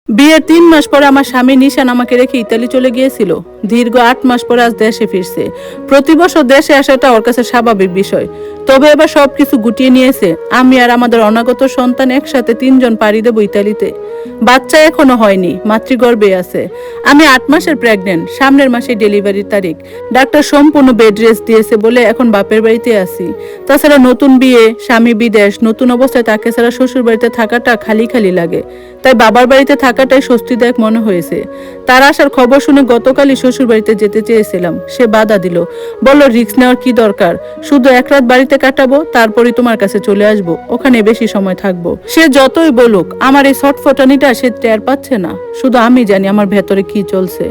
বিয়ের ৩ মাস পরে আমার স্বামী নিশান আমাকে রেখে ইতালি চলে গিয়েছিল। দীর্ঘ ৮ মাস পরে আজ দেশে ফিরছে। প্রতি বছর দেশে আসাটা ওর কাছে স্বাভাবিক বিষয়। তবে এবার সবকিছু গুটিয়ে নিয়েছে। আমি আর আমাদের অনাগত সন্তান একসাথে ৩ জন পাড়ি দেবো ইতালিতে। বাচ্চা এখনো হয়নি, মাতৃগর্ভে আছে। আমি ৮ মাসের প্রেগনেন্ট, সামনের মাসে ডেলিভারির তারিখ। ডাক্তার সম্পূর্ণ বেড রেস্ট দিয়েছে বলে এখন বাপের বাড়িতে আছি। তাছাড়া নতুন বিয়ে, স্বামী বিদেশ, নতুন অবস্থায় তাকে ছাড়া শ্বশুর বাড়িতে থাকাটা খালি খালি লাগে। তাই বাবার বাড়িতে থাকাটাই স্বস্তিদায়ক মনে হয়েছে। তার আসার খবর শুনে গতকালই শ্বশুর বাড়িতে যেতে চেয়েছিলাম, সে বাধা দিল। বলল রিস্ক নেওয়ার কি দরকার, শুধু এক রাত বাড়িতে কাটাবো, তারপরে তোমার কাছে চলে আসবো, ওখানে বেশি সময় থাকবো। সে যতই বলুক আমার এই ছটফটানিটা সে টের পাচ্ছে না। শুধু আমি জানি আমার ভেতরে কি চলছে।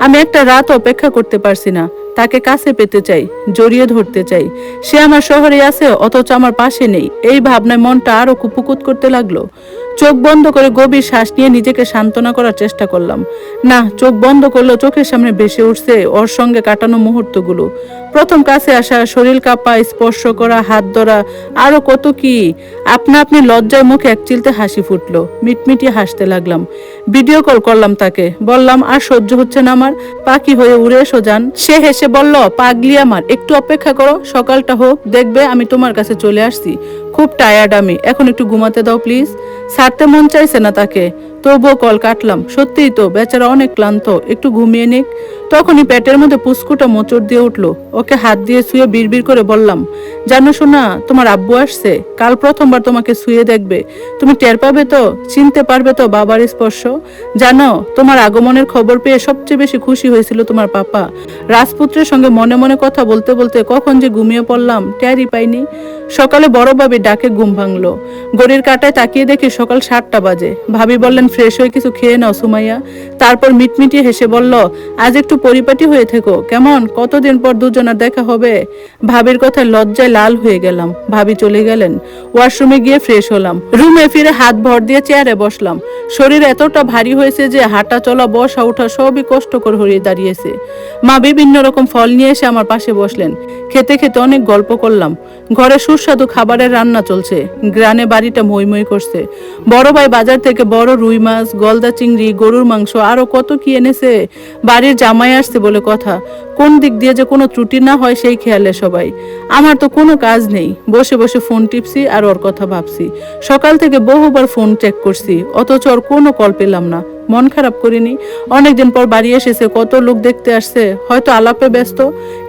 আমি একটা রাত অপেক্ষা করতে পারছি না। তাকে কাছে পেতে চাই, জড়িয়ে ধরতে চাই। সে আমার শহরে আছে অথচ আমার পাশে নেই। এই ভাবনায় মনটা আরো কুপুকুত করতে লাগলো। চোখ বন্ধ করে গভীর শ্বাস নিয়ে নিজেকে সান্ত্বনা করার চেষ্টা করলাম। না, চোখ বন্ধ করলেও চোখের সামনে ভেসে উঠছে ওর সঙ্গে কাটানো মুহূর্তগুলো। প্রথম কাছে আসা, শরীর কাঁপা, স্পর্শ করা, হাত ধরা, আরো কত কি। আপনা আপনি লজ্জায় মুখে এক চিলতে হাসি ফুটলো। মিটমিটিয়ে হাসতে লাগলাম। ভিডিও কল করলাম তাকে, বললাম আর সহ্য হচ্ছে না আমার, পাখি হয়ে উড়ে এসো যান। সে হেসে বলল, পাগলি আমার, একটু অপেক্ষা করো, সকালটা হোক, দেখবে আমি তোমার কাছে চলে আসছি। খুব টায়ার্ড আমি, এখন একটু ঘুমাতে দাও প্লিজ। ছাড়তে মন চাইছে না তাকে, তবুও কল কাটলাম। সত্যিই তো বেচারা অনেক ক্লান্ত, একটু ঘুমিয়ে নিক। তখনই পেটের মধ্যে পুস্কুটা মোচড় দিয়ে উঠলো। ওকে হাত দিয়ে শুয়ে বিড়বিড় করে বললাম, জানো শোনা, তোমার আব্বু আসছে, কাল প্রথমবার তোমাকে শুয়ে দেখবে। তুমি টের পাবে তো, চিনতে পারবে তো বাবার স্পর্শ। জানো, তোমার আগমনের খবর পেয়ে সবচেয়ে বেশি খুশি হয়েছিল তোমার পাপা। রাজপুত্রের সঙ্গে মনে মনে কথা বলতে বলতে কখন যে ঘুমিয়ে পড়লাম টেরই পাইনি। সকালে বড় ভাবি ডাকে ঘুম ভাঙলো। ঘড়ির কাঁটায় তাকিয়ে দেখি সকাল 7টা বাজে। ভাবি বললেন, ফ্রেশ হয়ে কিছু খেয়ে নাও সুমাইয়া। তারপর মিটমিটিয়ে হেসে বলল, আজ একটু পরিপাটি হয়ে থেকো কেমন, কতদিন পর দুজনের দেখা হবে। ভাবির কথায় লজ্জায় লাল হয়ে গেলাম। ভাবি চলে গেলেন। ওয়াশরুমে গিয়ে ফ্রেশ হলাম। রুমে ফিরে হাত ভর দিয়ে চেয়ারে বসলাম। শরীর এতটা ভারী হয়েছে যে হাঁটা চলা, বসা ওঠা সবই কষ্টকর হয়ে দাঁড়িয়েছে। মা বিভিন্ন রকম ফল নিয়ে এসে আমার পাশে বসলেন। খেতে খেতে অনেক গল্প করলাম। ঘরে সুস্বাদু খাবারের রান্না চলছে। গ্রানে বাড়িটা মই মই করছে। বড় ভাই বাজার থেকে বড় রুই মাছ, গলদা চিংড়ি, গরুর মাংস, আরো কত কি এনেছে। বাড়ির জামাই আসছে বলে কথা। কোন দিক দিয়ে যে কোনো ত্রুটি না হয় সেই খেয়ালে সবাই। আমার তো কোনো কাজ নেই, বসে বসে ফোন টিপছি আর ওর কথা ভাবছি। সকাল থেকে বহুবার ফোন চেক করছি, অথচ ওর কোনো কল পেলাম না। মন খারাপ করিনি। অনেকদিন পর বাড়ি এসেছে, কত লোক দেখতে আসছে, হয়তো আলাপে ব্যস্ত।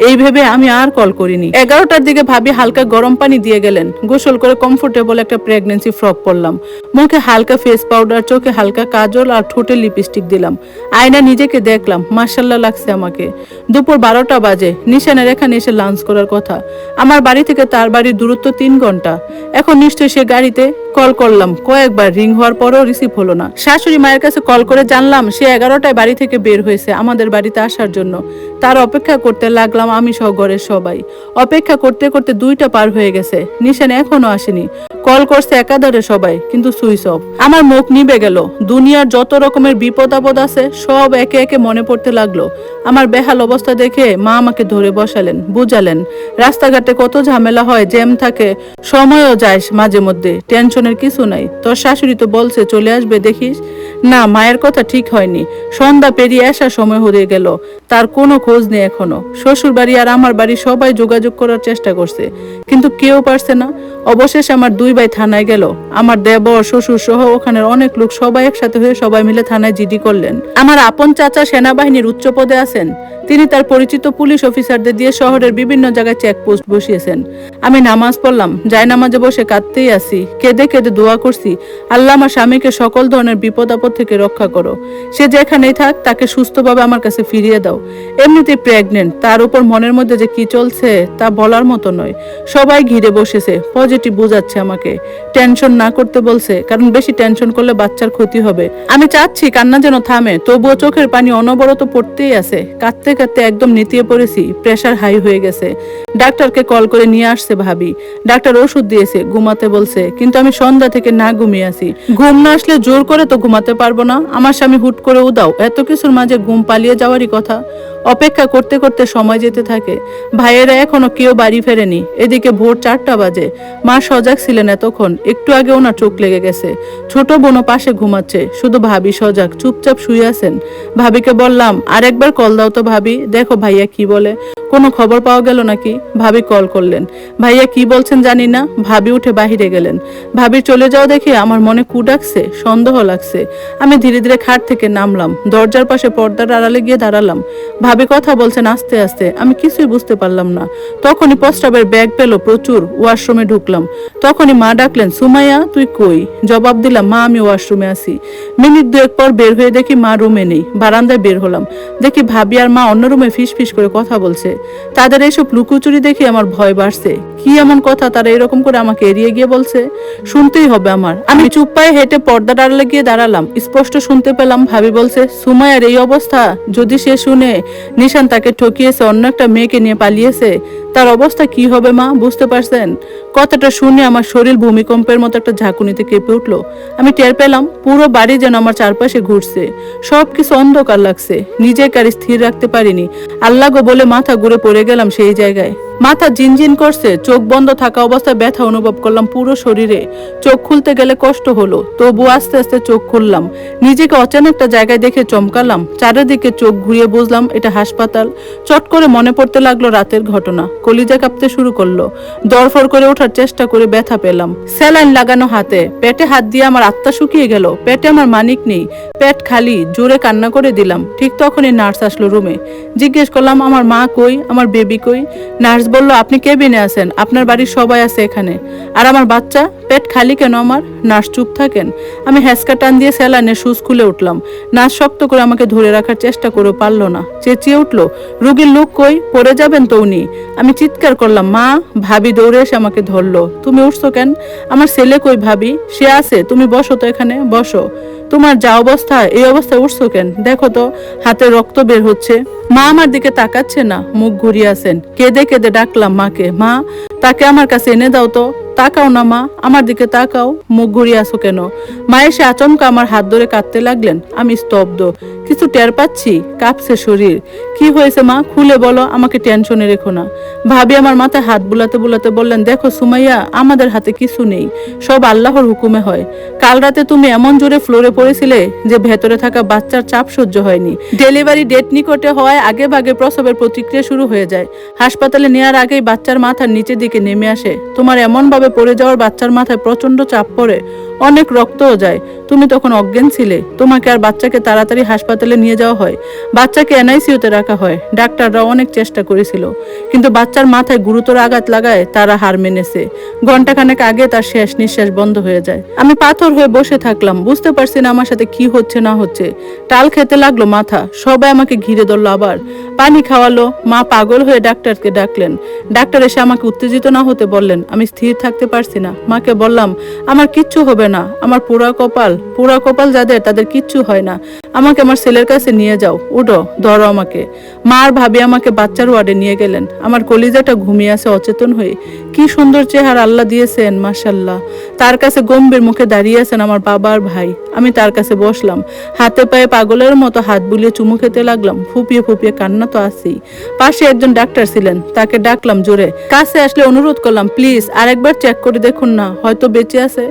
এই ভেবে আমি আর কল করিনি। 11টার দিকে ভাবি হালকা গরম পানি দিয়ে গেলেন। গোসল করে কমফোর্টেবল একটা প্রেগনেন্সি ফ্রক পরলাম। মুখে হালকা ফেস পাউডার, চোখে হালকা কাজল আর ঠোঁটে লিপস্টিক দিলাম। আয়না নিজেকে দেখলাম, মাশাআল্লাহ লাগছে আমাকে। দুপুর 12টা বাজে। নিশানের এখানে এসে লাঞ্চ করার কথা। আমার বাড়ি থেকে তার বাড়ির দূরত্ব 3 ঘন্টা। এখন নিশ্চয়ই সে গাড়িতে। কল করলাম, কয়েকবার রিং হওয়ার পরও রিসিভ হলো না। শাশুড়ি মায়ের কাছে কল করে জানলাম সে 11টায় বাড়ি থেকে বের হয়েছে আমাদের বাড়িতে আসার জন্য। তার অপেক্ষা করতে লাগলাম আমি সহ ঘরের সবাই। অপেক্ষা করতে করতে 2টা পার হয়ে গেছে। নিশান এখনো আসেনি। কল করছে একাধারে সবাই, কিন্তু সুইচ অফ। আমার মুখ নিভে গেল। দুনিয়ার যত রকমের বিপদ আপদ আছে সব একে একে মনে পড়তে লাগলো। আমার বেহাল অবস্থা দেখে মা আমাকে ধরে বসালেন, বুঝালেন রাস্তাঘাটে কত ঝামেলা হয়, জ্যাম থাকে, সময়ও যায় মাঝে মধ্যে, টেনশনের কিছু নাই। তোর শাশুড়ি তো বলছে চলে আসবে দেখিস। না, মায়ের কথা ঠিক হয়নি। সন্ধ্যা পেরিয়ে আসার সময় হয়ে গেল, তার কোনো খোঁজ নেই এখনো। শ্বশুর বাড়ি আর আমার বাড়ি সবাই যোগাযোগ করার চেষ্টা করছে, কিন্তু কেউ পারছে না। অবশেষে আমার 2 ভাই থানায় গেল। আমার দেবর, শ্বশুর সহ ওখানের অনেক লোক সবাই একসাথে হয়ে সবাই মিলে থানায় জিডি করলেন। আমার আপন চাচা সেনাবাহিনীর উচ্চ পদে আছেন। তিনি তার পরিচিত পুলিশ অফিসারদের দিয়ে শহরের বিভিন্ন জায়গায় চেকপোস্ট বসিয়েছেন। আমি নামাজ পড়লাম, জায়নামাজে বসে কাঁদতেই আছি। কেঁদে কেঁদে দোয়া করছি, আল্লাহ আমার স্বামীকে সকল ধরনের বিপদ আপদ থেকে রক্ষা করো। সে যেখানেই থাক তাকে সুস্থভাবে আমার কাছে ফিরিয়ে দাও। এমনিতেই প্রেগনেন্ট, তার উপর মনের মধ্যে যে কি চলছে তা বলার মতো নয়। সবাই ঘিরে বসেছে, পজিটিভ বোঝাচ্ছে আমাকে, টেনশন না করতে বলছে, কারণ বেশি টেনশন করলে বাচ্চার ক্ষতি হবে। আমি চাচ্ছি কান্না যেন থামে, তবুও চোখের পানি অনবরত পড়তেই আছে। কাঁদতে কাঁদতে একদম নিতিয়ে পড়েছি, প্রেশার হাই হয়ে গেছে। ডাক্তারকে কল করে নিয়ে আসছে ভাবি। ডাক্তার ওষুধ দিয়েছে, ঘুমাতে বলছে, কিন্তু আমি সন্ধ্যা থেকে না ঘুমিয়ে আছি। ঘুম না আসলে জোর করে তো ঘুমাতে পারবো না। আমার স্বামী হুট করে উদাও, এত কিছুর মাঝে ঘুম পালিয়ে যাওয়ারই কথা। অপেক্ষা করতে করতে সময় যেতে থাকে। ভাইয়েরা এখনো কেউ বাড়ি ফেরেনি। এদিকে ভোর 4টা বাজে। মা সজাগ ছিলেন এতক্ষণ, একটু আগে ওনার চোখ লেগে গেছে। ছোট বোনও পাশে ঘুমাচ্ছে, শুধু ভাবি সজাগ, চুপচাপ শুয়ে আছেন। ভাবিকে বললাম, আরেকবার কল দাও তো ভাবি, দেখো ভাইয়া কি বলে। কোনো খবর পাওয়া গেল নাকি? ভাবি কল করলেন। ভাইয়া কি বলছেন জানি না। ভাবি উঠে বাহিরে গেলেন। ভাবি চলে যাও দেখে আমার মনে কু ডাকছে, সন্দেহ লাগছে। আমি ধীরে ধীরে খাট থেকে নামলাম, দরজার পাশে পর্দার আড়ালে গিয়ে দাঁড়ালাম। ভাবি কথা বলছেন আস্তে আস্তে, আমি কিছুই বুঝতে পারলাম না। তখনই প্রস্রাবের ব্যাগ পেল প্রচুর, ওয়াশরুমে ঢুকলাম। তখনই মা ডাকলেন, সুমাইয়া তুই কই? জবাব দিলাম, মা আমি ওয়াশরুমে আছি। মিনিট দুয়েক পর বের হয়ে দেখি মা রুমে নেই। বারান্দায় বের হলাম, দেখি ভাবি আর মা অন্য রুমে ফিস ফিস করে কথা বলছে। তাদের এইসব লুকোচুরি দেখে আমার ভয় বাড়ছে। কি এমন কথা তারা এরকম করে আমাকে এড়িয়ে গিয়ে বলছে? শুনতেই হবে আমার। আমি চুপ পায়ে হেঁটে পর্দার আড়ালে গিয়ে দাঁড়ালাম। স্পষ্ট শুনতে পেলাম ভাবি বলছে, সুমাইয়ার এই অবস্থা, যদি সে শুনে নিশান তাকে ঠকিয়েছে, অন্য একটা মেয়েকে নিয়ে পালিয়েছে, তার অবস্থা কি হবে মা, বুঝতে পারছেন? কথাটা শুনে আমার শরীর ভূমিকম্পের মতো একটা ঝাঁকুনিতে কেঁপে উঠলো। আমি টের পেলাম পুরো বাড়ি যেন আমার চারপাশে ঘুরছে। সবকিছু অন্ধকার লাগছে, নিজেকে আর স্থির রাখতে পারিনি। আল্লাহ গো বলে মাথা ঘুরে পড়ে গেলাম সেই জায়গায়। মাথা জিনজিন করছে, চোখ বন্ধ থাকা অবস্থায় ব্যথা অনুভব করলাম পুরো শরীরে। চোখ খুলতে গেলে কষ্ট হলো, তবু আস্তে আস্তে চোখ খুললাম। নিজেকে অচেনা একটা জায়গায় দেখে চমকালাম। চারিদিকে চোখ ঘুরিয়ে বুঝলাম এটা হাসপাতাল। চট করে মনে পড়তে লাগলো রাতের ঘটনা। কলিজা কাঁপতে শুরু করলো। দরফর করে ওঠার চেষ্টা করে ব্যথা পেলাম। স্যালাইন লাগানো হাতে, পেটে হাত দিয়ে আমার আত্মা শুকিয়ে গেল। পেটে আমার মানিক নেই, পেট খালি। জোরে কান্না করে দিলাম। ঠিক তখনই নার্স আসলো রুমে। জিজ্ঞেস করলাম, আমার মা কই, আমার বেবি কই? নার্স বলল, আপনি কেবিনে আছেন, আপনার বাড়ির সবাই আছে এখানে। আর আমার বাচ্চা, পেট খালি কেন আমার? নার্স চুপ থাকেন। আমি হ্যাসকা টান দিয়ে স্যালাইনের সুচ খুলে উঠলাম। নার্স শক্ত করে আমাকে ধরে রাখার চেষ্টা করে পারল না, চেঁচিয়ে উঠলো, রোগীর লোক কই, পড়ে যাবেন তো উনি। আমি চিৎকার করলাম, মা। ভাবি দৌড়ে এসে আমাকে ধরলো। তুমি উঠছো কেন? আমার ছেলে কই ভাবি? সে আছে, তুমি বসো তো এখানে, বসো। তোমার যা অবস্থা, এই অবস্থায় উঠছো কেন? দেখো তো, হাতে রক্ত বের হচ্ছে। মা আমার দিকে তাকাচ্ছে না, মুখ ঘুরিয়ে আছেন। কেঁদে কেঁদে ডাকলাম মাকে, মা তাকে আমার কাছে এনে দাও তো। তাকাও না মা, আমার দিকে তাকাও, মুখ ঘুরিয়ে আসো কেন? মা এসে আচমকা আমার হাত ধরে কাঁদতে লাগলেন। আমি স্তব্ধ, কিছু টের পাচ্ছি, কাঁপছে শরীর। কি হয়েছে মা, খুলে বলো, আমাকে টেনশনে রেখো না। ভাবি আমার মাথায় হাত বুলাতে বুলাতে বললেন, দেখো সুমাইয়া, আমাদের হাতে কিছু নেই, সব আল্লাহর হুকুমে হয়। কাল রাতে তুমি এমন জোরে ফ্লোরে পড়েছিলে যে ভেতরে থাকা বাচ্চার চাপ সহ্য হয়নি। ডেলিভারি ডেট নিকটে হওয়ায় আগে ভাগে প্রসবের প্রতিক্রিয়া শুরু হয়ে যায়। হাসপাতালে নেওয়ার আগেই বাচ্চার মাথার নিচের দিকে নেমে আসে। তোমার এমন ভাবে পড়ে যাওয়ার বাচ্চার মাথায় প্রচন্ড চাপ পড়ে, অনেক রক্তও যায়। তুমি তখন অজ্ঞান ছিলে। তোমাকে আর বাচ্চাকে তাড়াতাড়ি হাসপাতালে নিয়ে যাওয়া হয়। বাচ্চাকে এনআইসিইউতে রাখা হয়। ডাক্তাররা অনেক চেষ্টা করেছিল, কিন্তু বাচ্চার মাথায় গুরুতর আঘাত লাগায় তারা হার মেনেছে। ঘন্টাখানেক আগে তার শেষ নিঃশ্বাস বন্ধ হয়ে যায়। আমি পাথর হয়ে বসে থাকলাম, বুঝতে পারছি না আমার সাথে কি হচ্ছে না হচ্ছে। টাল খেতে লাগলো মাথা। সবাই আমাকে ঘিরে ধরলো, আবার পানি খাওয়ালো। মা পাগল হয়ে ডাক্তারকে ডাকলেন। ডাক্তার এসে আমাকে উত্তেজিত না হতে বললেন। আমি স্থির থাকতে পারছি না। মাকে বললাম, আমার কিচ্ছু হবে না, আমার পোড়া কপাল যাদের, তাদের কিচ্ছু হয় না। আমাকে আমার ছেলের কাছে নিয়ে যাও, উঠো, ধরো আমাকে। মা আর ভাবি আমাকে বাচ্চার ওয়ার্ডে নিয়ে গেলেন। আমার কলিজাটা ঘুমিয়ে আছে অচেতন হয়ে। কি সুন্দর চেহারা আল্লাহ দিয়েছেন, মাশাল্লাহ। তার কাছে গম্ভীর মুখে দাঁড়িয়ে আছেন আমার বাবা আর ভাই। আমি তার কাছে বসলাম, হাতে পায়ে পাগলের মতো হাত বুলিয়ে চুমু খেতে লাগলাম। ফুপিয়ে ফুপিয়ে কান্না তো আসেই। পাশে একজন ডাক্তার ছিলেন, তাকে ডাকলাম জোরে। কাছে আসলে অনুরোধ করলাম, প্লিজ আরেকবার চেক করে দেখুন না, হয়তো বেঁচে আছে।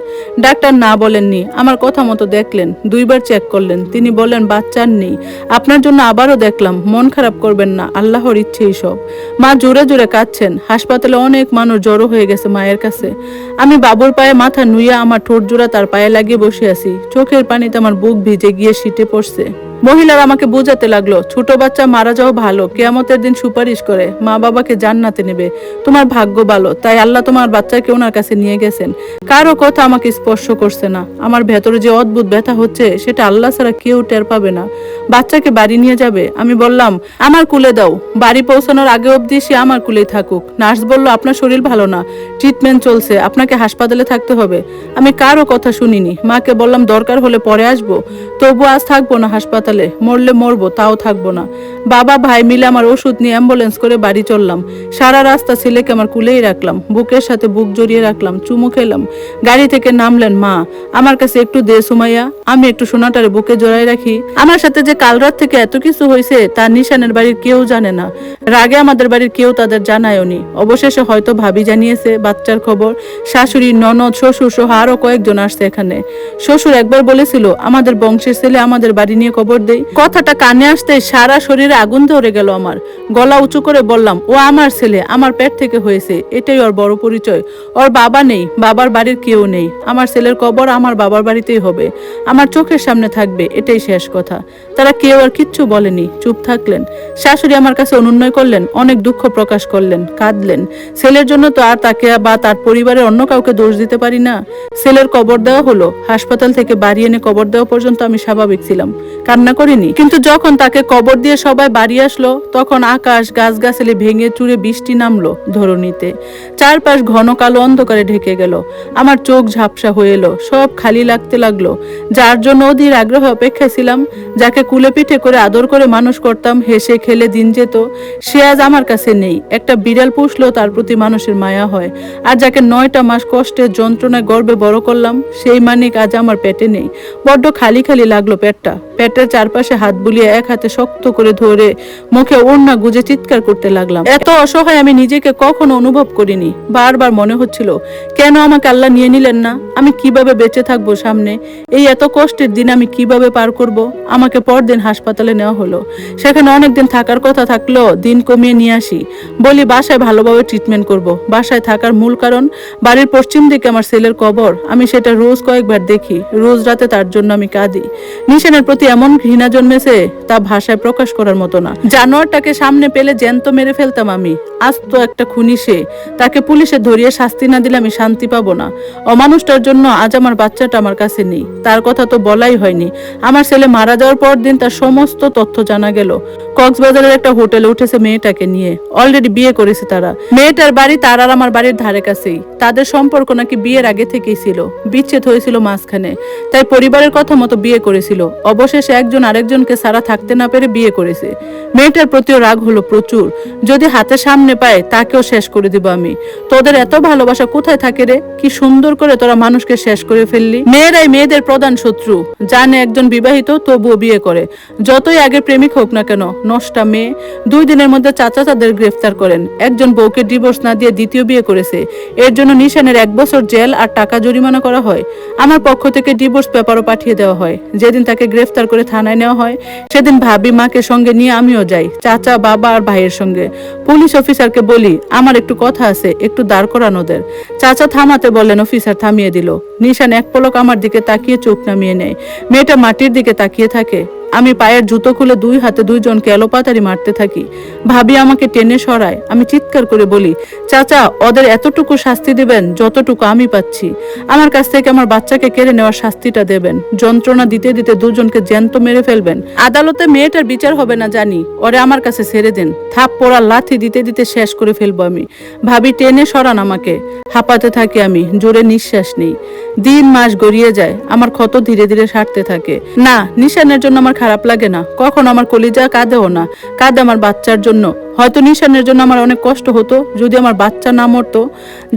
ডাক্তার না বলেননি, আমার কথা মতো দেখলেন। 2বার চেক করলেন। তিনি বললেন, বাচ্চার নেই। আপনার জন্য আবারও দেখলাম, মন খারাপ করবেন না, আল্লাহর ইচ্ছেই সব। মা জোরে জোরে কাঁদছেন। হাসপাতালে অনেক মানুষ জড়ো হয়ে গেছে মায়ের কাছে। আমি বাবুর পায়ে মাথা নুইয়া আমার ঠোঁট জোড়া তার পায়ে লাগিয়ে বসে আছি। চোখের পানিতে আমার বুক ভিজে গিয়ে শীতে পড়ছে। মহিলারা আমাকে বোঝাতে লাগলো, ছোট বাচ্চা মারা যাও ভালো, কিয়ামতের দিন সুপারিশ করে মা বাবাকে জান্নাতে নেবে। তোমার ভাগ্য ভালো, তাই আল্লাহ তোমার বাচ্চাকে ওনার কাছে নিয়ে গেছেন। কারো কথা আমাকে স্পর্শ করছে না। আমার ভেতরে যে অদ্ভুত ব্যথা হচ্ছে, সেটা আল্লাহ ছাড়া কেউ টের পাবে না। বাচ্চাকে বাড়ি নিয়ে যাবে। আমি বললাম, আমার কুলে দাও। বাড়ি পৌঁছানোর আগে অবধি সে আমার কুলেই থাকুক। নার্স বলল, আপনার শরীর ভালো না, ট্রিটমেন্ট চলছে, আপনাকে হাসপাতালে থাকতে হবে। আমি কারো কথা শুনিনি। মাকে বললাম, দরকার হলে পরে আসবো, তবু আজ থাকবো না হাসপাতালে। হাসপাতালে, মরলে মরবো, তাও থাকবো না। বাবা ভাই মিলে আমার ওষুধ নিয়ে অ্যাম্বুলেন্স করে বাড়ি চললাম। সারা রাস্তা ছেলেকে আমার কুলেই রাখলাম, বুকের সাথে বুক জড়িয়ে রাখলাম, চুমু খেলাম। গাড়ি থেকে নামলেন মা, আমার কাছে একটু দে সুমাইয়া, আমি একটু সোনাটারে বুকে জড়াই রাখি। আমার সাথে যে কাল রাত থেকে এত কিছু হয়েছে তা নিশানের বাড়ির কেউ জানে না। রাগে আমাদের বাড়ির কেউ তাদের জানায়নি। অবশেষে হয়তো ভাবি জানিয়েছে বাচ্চার খবর। শাশুড়ি, ননদ, শ্বশুর সহ আরো কয়েকজন আসছে এখানে। শ্বশুর একবার বলেছিল আমাদের বংশের ছেলে আমাদের বাড়ি নিয়ে কবর দেই। কথাটা কানে আসতে সারা শরীরে আগুন ধরে গেল আমার। গলা উঁচু করে বললাম, ও আমার ছেলে, আমার পেট থেকে হয়েছে, এটাই ওর বড় পরিচয়। ওর বাবা নেই, বাবার বাড়ির কেউ নেই। আমার ছেলের কবর আমার বাবার বাড়িতেই হবে, আমার চোখের সামনে থাকবে, এটাই শেষ কথা। তারা কেউ আর কিচ্ছু বলেনি, চুপ থাকলেন। শাশুড়ি আমার কাছে অনুনয় করলেন, অনেক দুঃখ প্রকাশ করলেন, কাঁদলেন। ছেলের জন্য তো আর তাকে বা তার পরিবারের অন্য কাউকে দোষ দিতে পারি না। ছেলের কবর দেওয়া হলো, হাসপাতাল থেকে বাড়ি এনে কবর দেওয়া পর্যন্ত আমি স্বাভাবিক ছিলাম, কান্না করিনি। কিন্তু যখন তাকে কবর দিয়ে সবাই বাড়ি আসলো, তখন আকাশ গাছগাছালি ভেঙে চুরে বৃষ্টি নামলো ধরণীতে। চারপাশ ঘন কালো অন্ধকারে ঢেকে গেল। আমার চোখ ঝাপসা হয়ে এলো, সব খালি লাগতে লাগলো। যার জন্য অধীর আগ্রহে অপেক্ষায় ছিলাম, যাকে কুলে পিঠে করে আদর করে মানুষ করতাম, হেসে খেলে দিন যেত, সে আজ আমার কাছে নেই। একটা বিড়াল পুষলেও তার প্রতি মানুষের মায়া হয়। আর যাকে 9টা মাস কষ্টের যন্ত্রণায় গর্বে বড় করলাম, সেই মানিক আজ আমার পেটে নেই। বড্ড খালি খালি লাগলো পেটটা। পেটের চারপাশে হাত বুলিয়ে এক হাতে শক্ত করে ধরে মুখে ওড়না গুজে চিৎকার করতে লাগলাম। এত অসহায় আমি নিজেকে কখনো অনুভব করিনি। বারবার মনে হচ্ছিল, কেন আমাকে আল্লাহ নিয়ে নিলেন না? আমি কিভাবে বেঁচে থাকবো সামনে? এই এত কষ্টের দিন আমি কিভাবে পার করব? আমাকে পরদিন হাসপাতালে নেওয়া হলো। সেখানে অনেকদিন থাকার কথা থাকলেও দিন কমিয়ে নিয়ে আসি। বলি বাসায় ভালোভাবে ট্রিটমেন্ট করব। বাসায় থাকার মূল কারণ, বাড়ির পশ্চিম দিকে আমার ছেলের কবর। আমি সেটা রোজ কয়েকবার দেখি, রোজ রাতে তার জন্য আমি কাঁদি। নিশানের প্রতি এমন ঘৃণা জন্মেছে তা ভাষায় প্রকাশ করার মতো না। জানোয়ারটাকে সামনে পেলে জ্যান্ত মেরে ফেলতাম আমি। আজ তো একটা খুনি সে, তাকে পুলিশে ধরিয়ে শাস্তি না দিলে আমি শান্তি পাবো না। অমানুষটার জন্য আজ আমার বাচ্চাটা আমার কাছে নেই। তার কথা তো বলাই হয়নি, আমার ছেলে মারা যাওয়ার পর দিন তার সমস্ত তথ্য জানা গেল। কক্সবাজারের একটা হোটেলে উঠেছে মেয়েটাকে নিয়ে, অলরেডি বিয়ে করেছে তারা। মেয়েটার বাড়ি তার আর আমার বাড়ির ধারে কাছেই। তাদের সম্পর্ক নাকি বিয়ের আগে থেকেই ছিল, বিচ্ছেদ হয়েছিল মাঝখানে, তাই পরিবারের কথা মতো বিয়ে করেছিল। অবশেষে একজন আরেকজনকে সারা থাকতে না পেরে বিয়ে করেছে। মেয়েটার প্রতিও রাগ হলো প্রচুর। যদি হাতে সামনে পায় তাকেও শেষ করে দিব আমি। তোদের এত ভালোবাসা কোথায় থাকে রে? কি সুন্দর করে তোরা মানুষকে শেষ করে ফেললি। মেয়েরাই মেয়েদের প্রধান শত্রু। জানে একজন বিবাহিত তবুও বিয়ে করে, যতই আগে প্রেমিক হোক না কেন। নষ্টা মেয়ে। 2 দিনের মধ্যে চাচা তাদের গ্রেফতার করেন। একজন বউকে ডিভোর্স না দিয়ে দ্বিতীয় বিয়ে করেছে। এর জন্য নিশানের 1 বছর জেল আর টাকা জরিমানা করা হয়। আমার পক্ষ থেকে ডিভোর্স পেপারও পাঠিয়ে দেওয়া হয়। যেদিন তাকে গ্রেফতার করে থানায় নেওয়া হয়, সেদিন ভাবি মাকে সঙ্গে নিয়ে আমিও যাই, চাচা, বাবা আর ভাইয়ের সঙ্গে। পুলিশ অফিসারকে বলি আমার একটু কথা আছে, একটু দাঁড় করানোদের। চাচা থামাতে বললেন, অফিসার থামিয়ে দিল। নিশান এক পলক আমার দিকে তাকিয়ে চোখ নামিয়ে নেয়। মেয়েটা মাটির দিকে তাকিয়ে থাকে। আমি পায়ের জুতো খুলে 2 হাতে 2 জনকে এলোপাতাড়ি মারতে থাকি। ভাবি আমাকে টেনে সরায়। আমি চিৎকার করে বলি, চাচা, ওদের এতটুকু শাস্তি দিবেন যতটুকু আমি পাচ্ছি। আমার কাছ থেকে আমার বাচ্চাকে কেড়ে নেওয়ার শাস্তিটা দেবেন। যন্ত্রণা দিতে দিতে 2 জনকে জ্যান্ত মেরে ফেলবেন। আদালতে মেয়েটার বিচার হবে না জানি, ওরে আমার কাছে ছেড়ে দেন। থাপ্পড় লাথি দিতে দিতে শেষ করে ফেলবো আমি। ভাবি টেনে সরান আমাকে। হাঁপাতে থাকি আমি, জোরে নিঃশ্বাস নেই। দিন মাস গড়িয়ে যায়, আমার ক্ষত ধীরে ধীরে সারতে থাকে। না, নিশানের জন্য আমার খারাপ লাগে না, কখনো আমার কলিজা কাঁদেও না। কাঁদে আমার বাচ্চার জন্য। হয়তো নিশানের জন্য আমার অনেক কষ্ট হতো যদি আমার বাচ্চা না মরতো।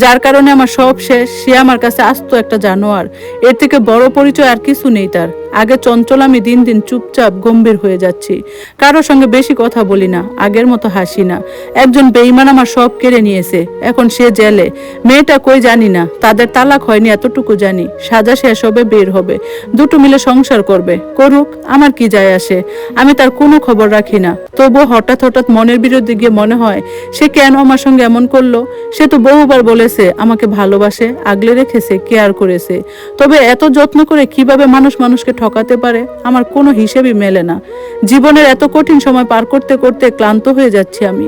যার কারণে আমার সব শেষ। সে আমার কাছে আস্ত একটা জানোয়ার। এর থেকে বড় পরিচয় আর কিছু নেই তার। আগে চঞ্চল, আমি দিন দিন চুপচাপ গম্ভীর হয়ে যাচ্ছি। কারোর সঙ্গে বেশি কথা বলি না, আগের মতো হাসি না। একজন বেঈমান আমার সব কেড়ে নিয়েছে, এখন সে জেলে। মেয়েটা কই জানি না, তাদের তালাক হয়নি এতটুকু জানি। সাজা শেষ হবে, বের হবে, 2টো মিলে সংসার করবে। করুক, আমার কি যায় আসে। আমি তার কোনো খবর রাখি না। তবুও হঠাৎ হঠাৎ মনের বিরুদ্ধে গিয়ে মনে হয়, সে কেন আমার সঙ্গে এমন করলো? সে তো বহুবার বলেছে আমাকে ভালোবাসে, আগলে রেখেছে, কেয়ার করেছে। তবে এত যত্ন করে কিভাবে মানুষকে ঠকাতে পারে, আমার কোনো হিসেবই মেলে না। জীবনের এত কঠিন সময় পার করতে করতে ক্লান্ত হয়ে যাচ্ছি আমি।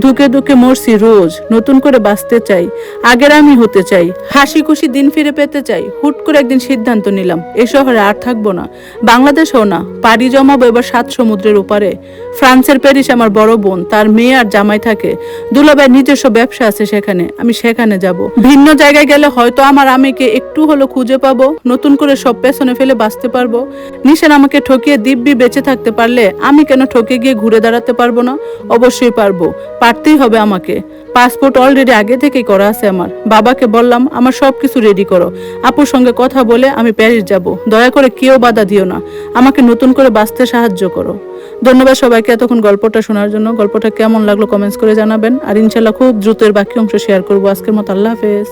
দুঃখে দুঃখে মরছি রোজ। নতুন করে বাঁচতে চাই, আগের আমি হতে চাই, হাসি খুশি দিন ফিরে পেতে চাই। হুট করে একদিন সিদ্ধান্ত নিলাম, এ শহরে আর থাকবো না, বাংলাদেশেও না। পাড়ি জমাবো এবার 7 সমুদ্রের ওপারে। ফ্রান্সের প্যারিস আমার বড় বোন, তার মেয়ে আর জামাই থাকে। দুলাভাইয়ের নিজস্ব ব্যবসা আছে সেখানে, আমি সেখানে যাব। ভিন্ন জায়গায় গেলে হয়তো আমার আমিকে একটু হলো খুঁজে পাবো, নতুন করে সব পেছনে ফেলে বাঁচতে পারবো। পারবো। নিশান আমাকে ঠকিয়ে দিব্যি বেঁচে থাকতে পারলে আমি কেন ঠকে গিয়ে ঘুরে দাঁড়াতে পারবো না? অবশ্যই পারবো, পারতেই হবে আমাকে। পাসপোর্ট অলরেডি আগে থেকেই করা আছে আমার। বাবাকে বললাম আমার সবকিছু রেডি করো। আপুর সঙ্গে কথা বলে আমি প্যারিস যাব। দয়া করে কেউ বাধা দিও না, আমাকে নতুন করে বাঁচতে সাহায্য করো। ধন্যবাদ সবাইকে এতক্ষণ গল্পটা শোনার জন্য। গল্পটা কেমন লাগলো কমেন্টস করে জানাবেন। আর ইনশাল্লাহ খুব দ্রুত এর বাকি অংশ শেয়ার করবো। আজকের মতো আল্লাহ হাফেজ।